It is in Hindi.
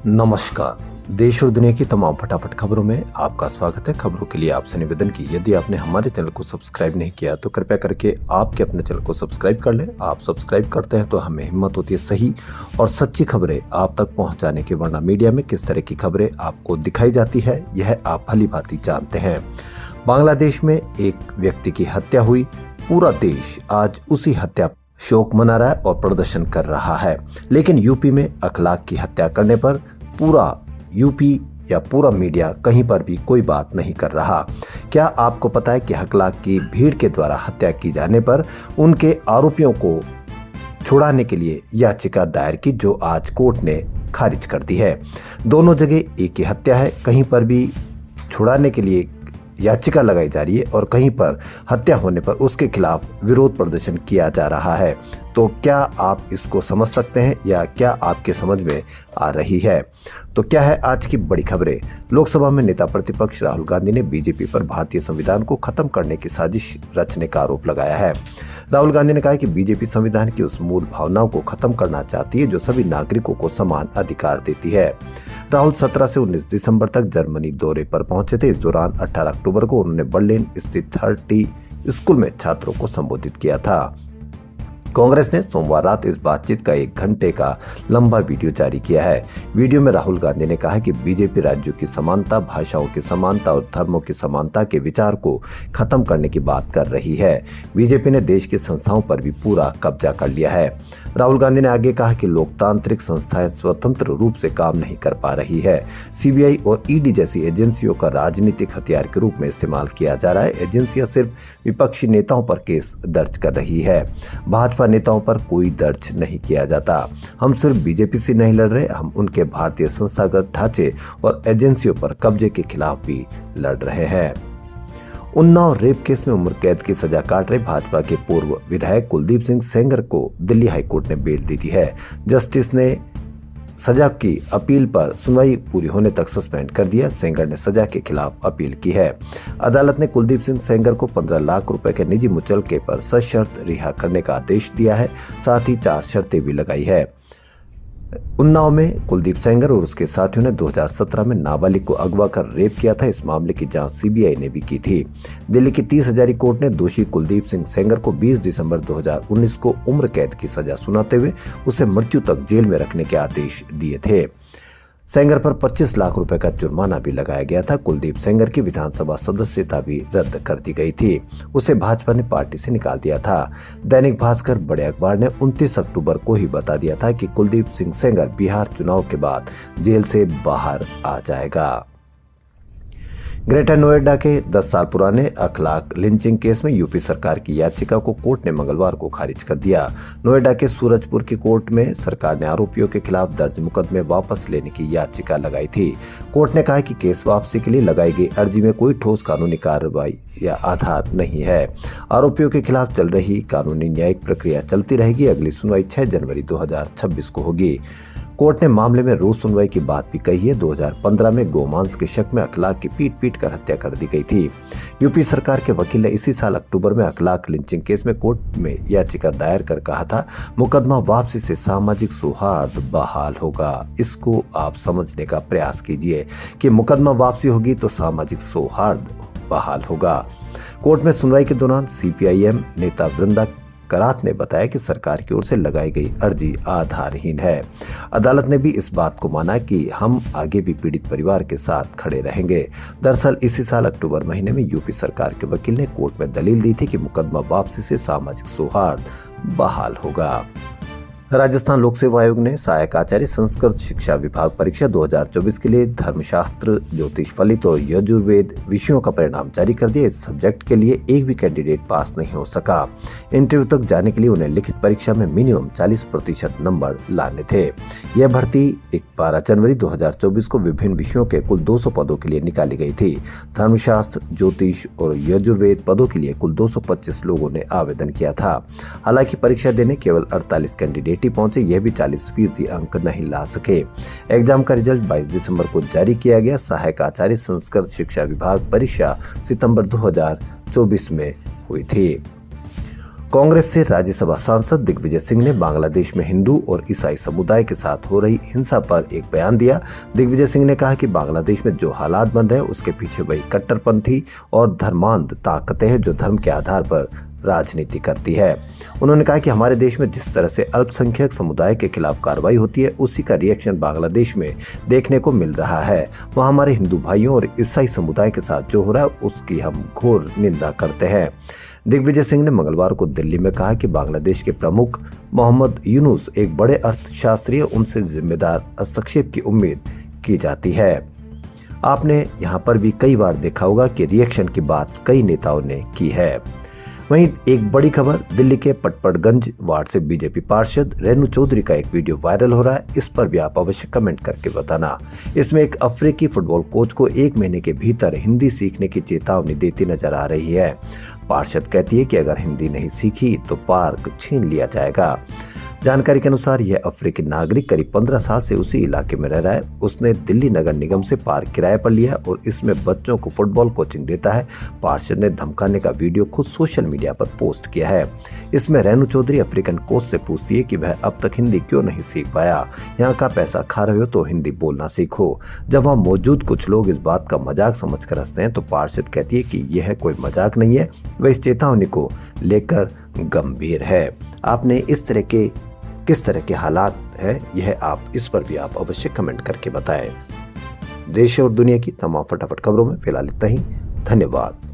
नमस्कार। देश और दुनिया की तमाम फटाफट खबरों में आपका स्वागत है। खबरों के लिए आपसे निवेदन की यदि आपने हमारे चैनल को सब्सक्राइब नहीं किया तो कृपया करके आपके अपने चैनल को सब्सक्राइब कर लें। आप सब्सक्राइब करते हैं तो हमें हिम्मत होती है सही और सच्ची खबरें आप तक पहुंचाने की, वरना मीडिया में किस तरह की खबरें आपको दिखाई जाती है यह आप भली भांति जानते हैं। बांग्लादेश में एक व्यक्ति की हत्या हुई, पूरा देश आज उसी हत्या शोक मना रहा है और प्रदर्शन कर रहा है। लेकिन यूपी में अखलाक की हत्या करने पर पूरा यूपी या पूरा मीडिया कहीं पर भी कोई बात नहीं कर रहा। क्या आपको पता है कि अखलाक की भीड़ के द्वारा हत्या की जाने पर उनके आरोपियों को छुड़ाने के लिए याचिका दायर की, जो आज कोर्ट ने खारिज कर दी है। दोनों जगह एक ही हत्या है, कहीं पर भी छुड़ाने के लिए याचिका लगाई जा रही है और कहीं पर हत्या होने पर उसके खिलाफ विरोध प्रदर्शन किया जा रहा है। तो क्या आप इसको समझ सकते हैं या क्या आपके समझ में आ रही है? तो क्या है आज की बड़ी खबरें। लोकसभा में नेता प्रतिपक्ष राहुल गांधी ने बीजेपी पर भारतीय संविधान को खत्म करने की साजिश रचने का आरोप लगाया है। राहुल गांधी ने कहा कि बीजेपी संविधान की उस मूल भावनाओं को खत्म करना चाहती है जो सभी नागरिकों को समान अधिकार देती है। राहुल 17 से 19 दिसंबर तक जर्मनी दौरे पर पहुंचे थे। इस दौरान 18 अक्टूबर को उन्होंने बर्लिन स्थित 30 स्कूल में छात्रों को संबोधित किया था। कांग्रेस ने सोमवार रात इस बातचीत का 1 घंटे का लंबा वीडियो जारी किया है। वीडियो में राहुल गांधी ने कहा कि बीजेपी राज्यों की समानता, भाषाओं की समानता और धर्मों की समानता के विचार को खत्म करने की बात कर रही है। बीजेपी ने देश की संस्थाओं पर भी पूरा कब्जा कर लिया है। राहुल गांधी ने आगे कहा कि लोकतांत्रिक संस्थाएं स्वतंत्र रूप से काम नहीं कर पा रही है। सीबीआई और ईडी जैसी एजेंसियों का राजनीतिक हथियार के रूप में इस्तेमाल किया जा रहा है। एजेंसियां सिर्फ विपक्षी नेताओं पर केस दर्ज कर रही है, भाजपा नेताओं पर कोई दर्ज नहीं किया जाता। हम सिर्फ बीजेपी से नहीं लड़ रहे, हम उनके भारतीय संस्थागत ढांचे और एजेंसियों पर कब्जे के खिलाफ भी लड़ रहे हैं। उन्नाव रेप केस में उम्र कैद की सजा काट रहे भाजपा के पूर्व विधायक कुलदीप सिंह सेंगर को दिल्ली हाईकोर्ट ने बेल दे दी है। जस्टिस ने सजा की अपील पर सुनवाई पूरी होने तक सस्पेंड कर दिया। सेंगर ने सजा के खिलाफ अपील की है। अदालत ने कुलदीप सिंह सेंगर को 15 लाख रुपए के निजी मुचलके पर सशर्त रिहा करने का आदेश दिया है। साथ ही 4 शर्तें भी लगाई है। उन्नाव में कुलदीप सेंगर और उसके साथियों ने 2017 में नाबालिग को अगवा कर रेप किया था। इस मामले की जांच सीबीआई ने भी की थी। दिल्ली की 30 हजारी कोर्ट ने दोषी कुलदीप सिंह सेंगर को 20 दिसंबर 2019 को उम्र कैद की सजा सुनाते हुए उसे मृत्यु तक जेल में रखने के आदेश दिए थे। सेंगर पर 25 लाख रुपए का जुर्माना भी लगाया गया था। कुलदीप सेंगर की विधानसभा सदस्यता भी रद्द कर दी गई थी। उसे भाजपा ने पार्टी से निकाल दिया था। दैनिक भास्कर बड़े अखबार ने 29 अक्टूबर को ही बता दिया था कि कुलदीप सिंह सेंगर बिहार चुनाव के बाद जेल से बाहर आ जाएगा। ग्रेटर नोएडा के 10 साल पुराने अखलाक लिंचिंग केस में यूपी सरकार की याचिका को कोर्ट ने मंगलवार को खारिज कर दिया। नोएडा के सूरजपुर की कोर्ट में सरकार ने आरोपियों के खिलाफ दर्ज मुकदमे वापस लेने की याचिका लगाई थी। कोर्ट ने कहा कि केस वापसी के लिए लगाई गई अर्जी में कोई ठोस कानूनी कार्रवाई या आधार नहीं है। आरोपियों के खिलाफ चल रही कानूनी न्यायिक प्रक्रिया चलती रहेगी। अगली सुनवाई 6 जनवरी 2026 को होगी। कोर्ट ने मामले में रोज सुनवाई की बात भी कही है। 2015 में गोमांस के शक में अखलाक की पीट कर हत्या कर दी गई थी। यूपी सरकार के वकील ने इसी साल अक्टूबर में अखलाक लिंचिंग केस में कोर्ट में याचिका दायर कर कहा था, मुकदमा वापसी से सामाजिक सौहार्द बहाल होगा। इसको आप समझने का प्रयास कीजिए कि मुकदमा वापसी होगी तो सामाजिक सौहार्द बहाल होगा। कोर्ट में सुनवाई के दौरान सीपीआईएम नेता वृंदा करात ने बताया कि सरकार की ओर से लगाई गई अर्जी आधारहीन है। अदालत ने भी इस बात को माना कि हम आगे भी पीड़ित परिवार के साथ खड़े रहेंगे। दरअसल इसी साल अक्टूबर महीने में यूपी सरकार के वकील ने कोर्ट में दलील दी थी कि मुकदमा वापसी से सामाजिक सौहार्द बहाल होगा। राजस्थान लोक सेवा आयोग ने सहायक आचार्य संस्कृत शिक्षा विभाग परीक्षा 2024 के लिए धर्मशास्त्र, ज्योतिष फलित और यजुर्वेद विषयों का परिणाम जारी कर दिया। इस सब्जेक्ट के लिए एक भी कैंडिडेट पास नहीं हो सका। इंटरव्यू तक जाने के लिए उन्हें लिखित परीक्षा में मिनिमम 40% नंबर लाने थे। यह भर्ती 12 जनवरी 2024 को विभिन्न विषयों के कुल 200 पदों के लिए निकाली गई थी। धर्मशास्त्र, ज्योतिष और यजुर्वेद पदों के लिए कुल 225 लोगों ने आवेदन किया था। हालांकि परीक्षा देने केवल 48 कैंडिडेट पहुंचे, यह भी 40% अंक नहीं ला सके। एग्जाम का रिजल्ट 22 दिसंबर को जारी किया गया। सहायक आचार्य संस्कृत शिक्षा विभाग परीक्षा सितंबर 2024 में हुई थी। कांग्रेस से राज्यसभा सांसद दिग्विजय सिंह ने बांग्लादेश में हिंदू और ईसाई समुदाय के साथ हो रही हिंसा पर एक बयान दिया। दिग्विजय सिंह ने कहा कि बांग्लादेश में जो हालात बन रहे हैं उसके पीछे वही कट्टरपंथी और धर्मांध ताकतें हैं जो धर्म के आधार पर राजनीति करती है। उन्होंने कहा कि हमारे देश में जिस तरह से अल्पसंख्यक समुदाय के खिलाफ कार्रवाई होती है उसी का रिएक्शन बांग्लादेश में देखने को मिल रहा है। वहाँ हमारे हिंदू भाइयों और ईसाई समुदाय के साथ जो हो रहा है उसकी हम घोर निंदा करते हैं। दिग्विजय सिंह ने मंगलवार को दिल्ली में कहा कि बांग्लादेश के प्रमुख मोहम्मद यूनुस एक बड़े अर्थशास्त्री, उनसे जिम्मेदार हस्तक्षेप की उम्मीद की जाती है। आपने यहाँ पर भी कई बार देखा होगा कि रिएक्शन की बात कई नेताओं ने की है। वहीं एक बड़ी खबर, दिल्ली के पटपड़गंज वार्ड से बीजेपी पार्षद रेणु चौधरी का एक वीडियो वायरल हो रहा है। इस पर भी आप अवश्य कमेंट करके बताना। इसमें एक अफ्रीकी फुटबॉल कोच को 1 महीने के भीतर हिंदी सीखने की चेतावनी देती नजर आ रही है। पार्षद कहती है कि अगर हिंदी नहीं सीखी तो पार्क छीन लिया जाएगा। जानकारी के अनुसार यह अफ्रीकी नागरिक करीब 15 साल से उसी इलाके में रह रहा है। उसने दिल्ली नगर निगम से पार्क किराए पर लिया और इसमें बच्चों को फुटबॉल कोचिंग देता है। पार्षद ने धमकाने का वीडियो खुद सोशल मीडिया पर पोस्ट किया है। इसमें रेणु चौधरी अफ्रीकन कोच से पूछती है कि वह अब तक हिंदी क्यों नहीं सीख पाया। यहाँ का पैसा खा रहे हो तो हिंदी बोलना सीखो। जब वहाँ मौजूद कुछ लोग इस बात का मजाक समझ कर हंसते हैं तो पार्षद कहती है कि यह कोई मजाक नहीं है, वह इस चेतावनी को लेकर गंभीर है। आपने इस तरह के किस तरह के हालात है यह आप इस पर भी आप अवश्य कमेंट करके बताएं। देश और दुनिया की तमाम फटाफट खबरों में फिलहाल इतना ही। धन्यवाद।